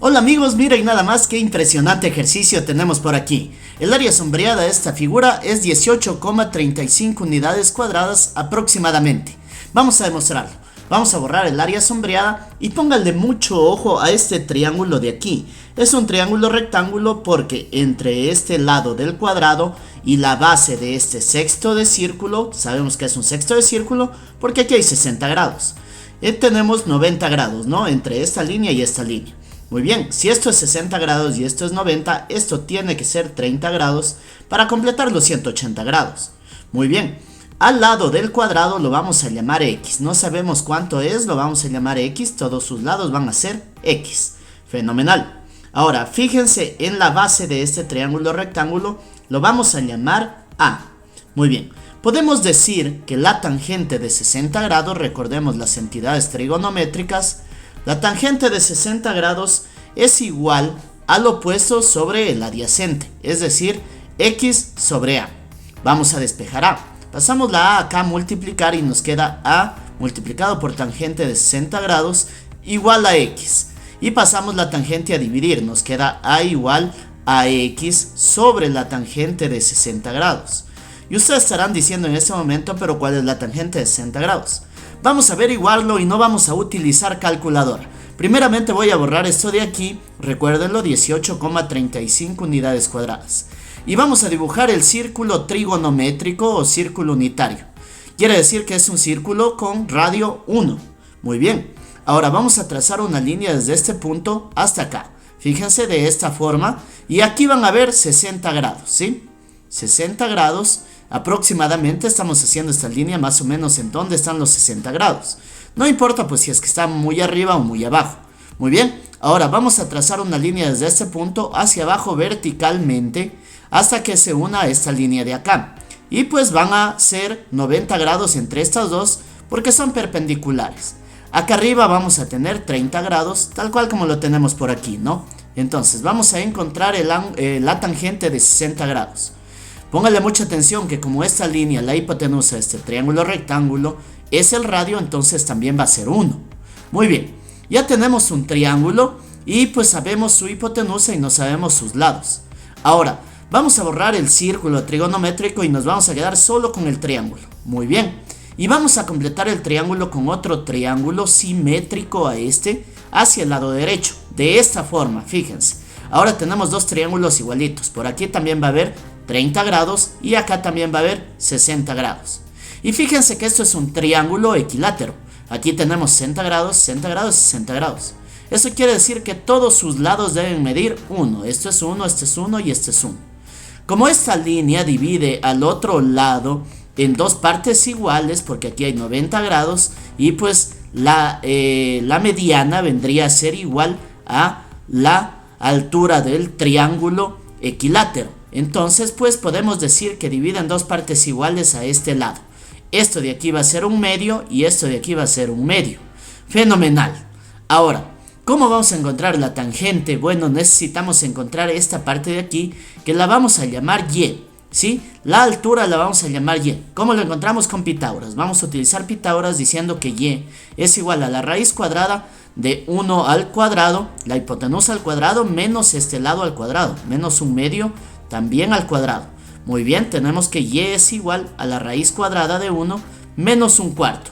Hola amigos, miren nada más qué impresionante ejercicio tenemos por aquí. El área sombreada de esta figura es 18,35 unidades cuadradas aproximadamente. Vamos a demostrarlo. Vamos a borrar el área sombreada y pónganle mucho ojo a este triángulo de aquí. Es un triángulo rectángulo porque entre este lado del cuadrado y la base de este sexto de círculo, sabemos que es un sexto de círculo porque aquí hay 60 grados. Tenemos 90 grados, ¿no? Entre esta línea y esta línea. Muy bien, si esto es 60 grados y esto es 90, esto tiene que ser 30 grados para completar los 180 grados. Muy bien, al lado del cuadrado lo vamos a llamar X. No sabemos cuánto es, lo vamos a llamar X. Todos sus lados van a ser X. Fenomenal. Ahora, fíjense en la base de este triángulo rectángulo, lo vamos a llamar A. Muy bien, podemos decir que la tangente de 60 grados, recordemos las entidades trigonométricas, la tangente de 60 grados es igual al opuesto sobre el adyacente, es decir, X sobre A. Vamos a despejar A. Pasamos la A acá a multiplicar y nos queda A multiplicado por tangente de 60 grados igual a X. Y pasamos la tangente a dividir, nos queda A igual a X sobre la tangente de 60 grados. Y ustedes estarán diciendo en este momento, pero ¿cuál es la tangente de 60 grados? Vamos a averiguarlo y no vamos a utilizar calculadora. Primeramente voy a borrar esto de aquí, recuérdenlo, 18,35 unidades cuadradas. Y vamos a dibujar el círculo trigonométrico o círculo unitario. Quiere decir que es un círculo con radio 1. Muy bien, ahora vamos a trazar una línea desde este punto hasta acá. Fíjense de esta forma y aquí van a ver 60 grados, ¿sí? 60 grados. Aproximadamente estamos haciendo esta línea más o menos en donde están los 60 grados. No importa pues si es que está muy arriba o muy abajo. Muy bien, ahora vamos a trazar una línea desde este punto hacia abajo verticalmente hasta que se una a esta línea de acá. Y pues van a ser 90 grados entre estas dos porque son perpendiculares. Acá arriba vamos a tener 30 grados tal cual como lo tenemos por aquí, ¿no? Entonces vamos a encontrar la tangente de 60 grados. Póngale mucha atención que como esta línea, la hipotenusa de este triángulo rectángulo, es el radio, entonces también va a ser 1. Muy bien, ya tenemos un triángulo y pues sabemos su hipotenusa y no sabemos sus lados. Ahora, vamos a borrar el círculo trigonométrico y nos vamos a quedar solo con el triángulo. Muy bien, y vamos a completar el triángulo con otro triángulo simétrico a este hacia el lado derecho. De esta forma, fíjense. Ahora tenemos dos triángulos igualitos. Por aquí también va a haber 30 grados y acá también va a haber 60 grados. Y fíjense que esto es un triángulo equilátero. Aquí tenemos 60 grados, 60 grados, 60 grados. Eso quiere decir que todos sus lados deben medir 1. Esto es 1, este es 1 y este es 1. Como esta línea divide al otro lado en dos partes iguales, porque aquí hay 90 grados, y pues la mediana vendría a ser igual a la altura del triángulo equilátero. Entonces pues podemos decir que divide en dos partes iguales a este lado. Esto de aquí va a ser un medio y esto de aquí va a ser un medio. Fenomenal. Ahora, ¿cómo vamos a encontrar la tangente? Bueno, necesitamos encontrar esta parte de aquí que la vamos a llamar Y, ¿sí? La altura la vamos a llamar Y. ¿Cómo lo encontramos? Con Pitágoras. Vamos a utilizar Pitágoras diciendo que Y es igual a la raíz cuadrada de 1 al cuadrado, la hipotenusa al cuadrado menos este lado al cuadrado, menos un medio también al cuadrado. Muy bien, tenemos que Y es igual a la raíz cuadrada de 1 menos un cuarto.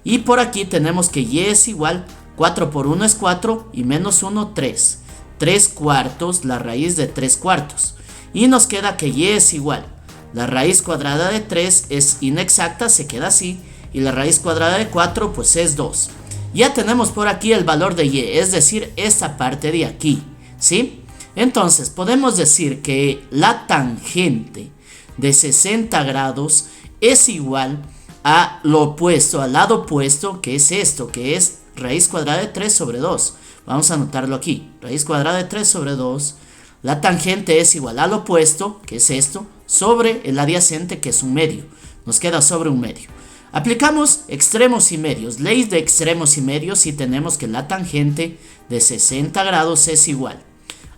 Y por aquí tenemos que Y es igual, 4 por 1 es 4 y menos 1, 3. 3 cuartos, la raíz de 3 cuartos. Y nos queda que Y es igual, la raíz cuadrada de 3 es inexacta, se queda así. Y la raíz cuadrada de 4 pues es 2. Ya tenemos por aquí el valor de Y, es decir, esta parte de aquí, ¿sí? Entonces podemos decir que la tangente de 60 grados es igual a lo opuesto, al lado opuesto, que es esto, que es raíz cuadrada de 3 sobre 2. Vamos a anotarlo aquí, raíz cuadrada de 3 sobre 2. La tangente es igual al opuesto, que es esto, sobre el adyacente, que es un medio. Nos queda sobre un medio. Aplicamos extremos y medios, ley de extremos y medios, y tenemos que la tangente de 60 grados es igual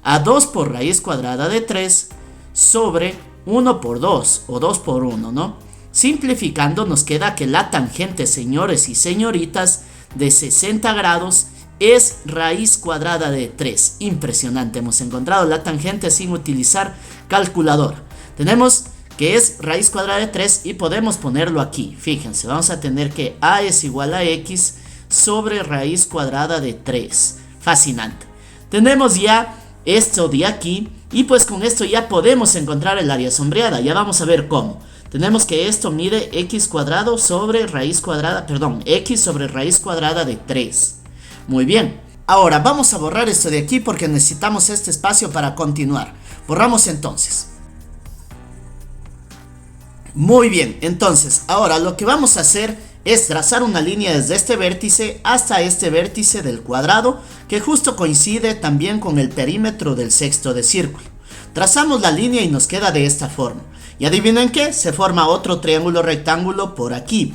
a 2 por raíz cuadrada de 3 sobre 1 por 2 o 2 por 1, ¿no? Simplificando nos queda que la tangente, señores y señoritas, de 60 grados es raíz cuadrada de 3. Impresionante, hemos encontrado la tangente sin utilizar calculadora. Tenemos que es raíz cuadrada de 3 y podemos ponerlo aquí. Fíjense, vamos a tener que a es igual a x sobre raíz cuadrada de 3. Fascinante. Tenemos ya esto de aquí y pues con esto ya podemos encontrar el área sombreada. Ya vamos a ver cómo. Tenemos que esto mide x cuadrado sobre raíz cuadrada, perdón, x sobre raíz cuadrada de 3. Muy bien. Ahora vamos a borrar esto de aquí porque necesitamos este espacio para continuar. Borramos entonces. Muy bien, entonces ahora lo que vamos a hacer es trazar una línea desde este vértice hasta este vértice del cuadrado que justo coincide también con el perímetro del sexto de círculo. Trazamos la línea y nos queda de esta forma. Y adivinen qué, se forma otro triángulo rectángulo por aquí.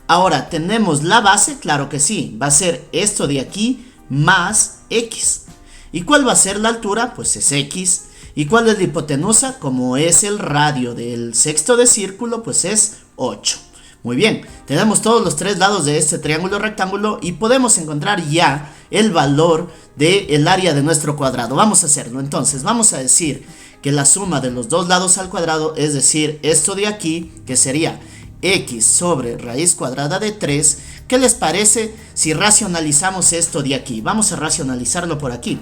Ahora, ¿tenemos la base? Claro que sí, va a ser esto de aquí más x. ¿Y cuál va a ser la altura? Pues es x. ¿Y cuál es la hipotenusa? Como es el radio del sexto de círculo, pues es 8. Muy bien, tenemos todos los tres lados de este triángulo rectángulo y podemos encontrar ya el valor del área de nuestro cuadrado. Vamos a hacerlo, entonces vamos a decir que la suma de los dos lados al cuadrado, es decir, esto de aquí, que sería x sobre raíz cuadrada de 3, ¿qué les parece si racionalizamos esto de aquí? Vamos a racionalizarlo por aquí,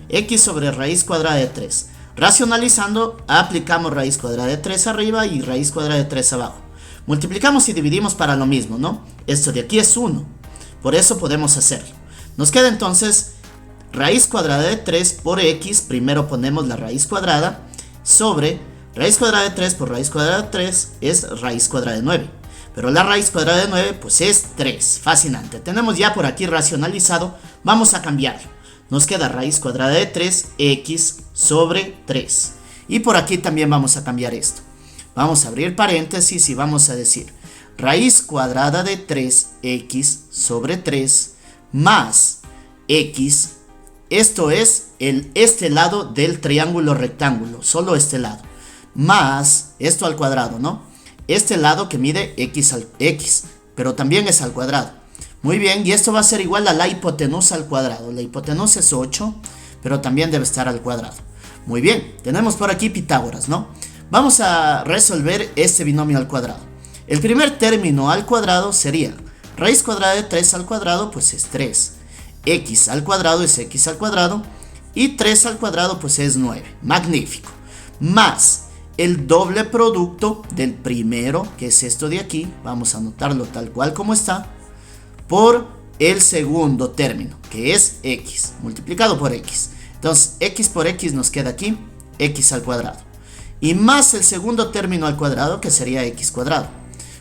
x sobre raíz cuadrada de 3. Racionalizando, aplicamos raíz cuadrada de 3 arriba y raíz cuadrada de 3 abajo. Multiplicamos y dividimos para lo mismo, ¿no? Esto de aquí es 1, por eso podemos hacerlo. Nos queda entonces raíz cuadrada de 3 por x, primero ponemos la raíz cuadrada, sobre raíz cuadrada de 3 por raíz cuadrada de 3 es raíz cuadrada de 9. Pero la raíz cuadrada de 9 pues es 3, fascinante. Tenemos ya por aquí racionalizado, vamos a cambiarlo. Nos queda raíz cuadrada de 3x sobre 3. Y por aquí también vamos a cambiar esto. Vamos a abrir paréntesis y vamos a decir raíz cuadrada de 3x sobre 3 más x. Esto es este lado del triángulo rectángulo, solo este lado. Más esto al cuadrado, ¿no? Este lado que mide x al x, pero también es al cuadrado. Muy bien, y esto va a ser igual a la hipotenusa al cuadrado. La hipotenusa es 8, pero también debe estar al cuadrado. Muy bien, tenemos por aquí Pitágoras, ¿no? Vamos a resolver este binomio al cuadrado. El primer término al cuadrado sería raíz cuadrada de 3 al cuadrado, pues es 3. X al cuadrado es x al cuadrado. Y 3 al cuadrado pues es 9. Magnífico. Más el doble producto del primero, que es esto de aquí. Vamos a anotarlo tal cual como está. Por el segundo término, que es x, multiplicado por x. Entonces, x por x nos queda aquí, x al cuadrado. Y más el segundo término al cuadrado, que sería x cuadrado.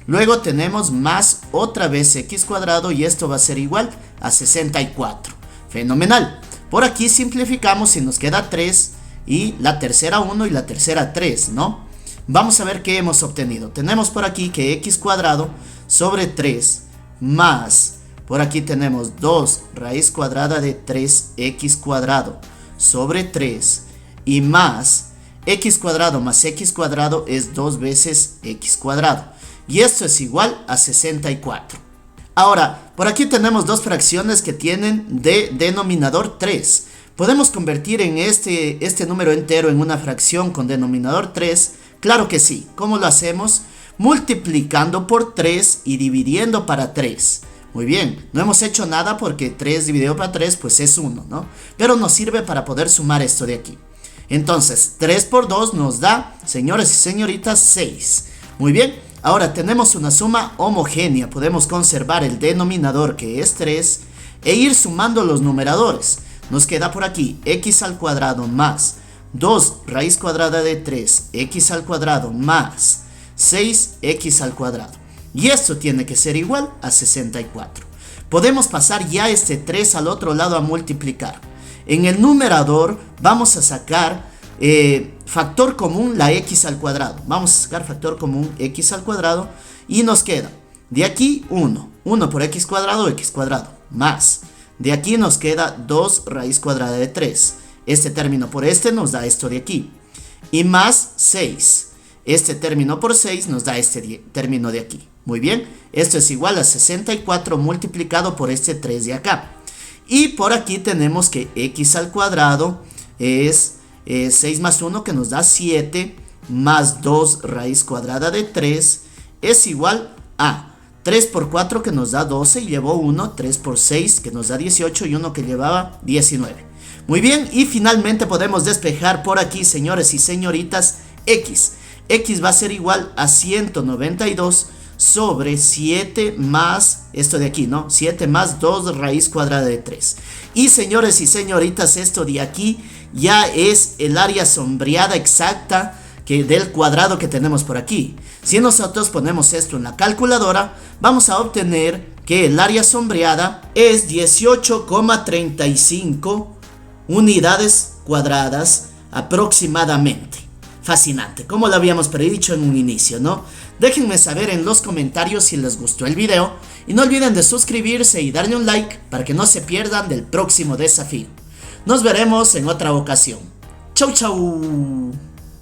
Luego tenemos más otra vez x cuadrado y esto va a ser igual a 64. Fenomenal. Por aquí simplificamos y nos queda 3 y la tercera 1 y la tercera 3, ¿no? Vamos a ver qué hemos obtenido. Tenemos por aquí que x cuadrado sobre 3 más... Por aquí tenemos 2 raíz cuadrada de 3x cuadrado sobre 3 y más x cuadrado más x cuadrado es 2 veces x cuadrado. Y esto es igual a 64. Ahora, por aquí tenemos dos fracciones que tienen de denominador 3. ¿Podemos convertir en este número entero en una fracción con denominador 3? Claro que sí. ¿Cómo lo hacemos? Multiplicando por 3 y dividiendo para 3. Muy bien, no hemos hecho nada porque 3 dividido para 3 pues es 1, ¿no? Pero nos sirve para poder sumar esto de aquí. Entonces, 3 por 2 nos da, señores y señoritas, 6. Muy bien, ahora tenemos una suma homogénea. Podemos conservar el denominador que es 3 e ir sumando los numeradores. Nos queda por aquí x al cuadrado más 2 raíz cuadrada de 3 x al cuadrado más 6x al cuadrado. Y esto tiene que ser igual a 64. Podemos pasar ya este 3 al otro lado a multiplicar. En el numerador vamos a sacar factor común la x al cuadrado. Vamos a sacar factor común x al cuadrado y nos queda de aquí 1. 1 por x cuadrado, más. De aquí nos queda 2 raíz cuadrada de 3. Este término por este nos da esto de aquí. Y más 6. Este término por 6 nos da este término de aquí. Muy bien, esto es igual a 64 multiplicado por este 3 de acá. Y por aquí tenemos que x al cuadrado es 6 más 1 que nos da 7, más 2 raíz cuadrada de 3 es igual a 3 por 4 que nos da 12 y llevó 1, 3 por 6 que nos da 18 y 1 que llevaba 19. Muy bien, y finalmente podemos despejar por aquí, señores y señoritas, x. X va a ser igual a 192 sobre 7 más, esto de aquí, ¿no? 7 más 2 raíz cuadrada de 3. Y señores y señoritas, esto de aquí ya es el área sombreada exacta del cuadrado que tenemos por aquí. Si nosotros ponemos esto en la calculadora, vamos a obtener que el área sombreada es 18,35 unidades cuadradas aproximadamente. Fascinante, como lo habíamos predicho en un inicio, ¿no? Déjenme saber en los comentarios si les gustó el video y no olviden de suscribirse y darle un like para que no se pierdan del próximo desafío. Nos veremos en otra ocasión. Chau chau.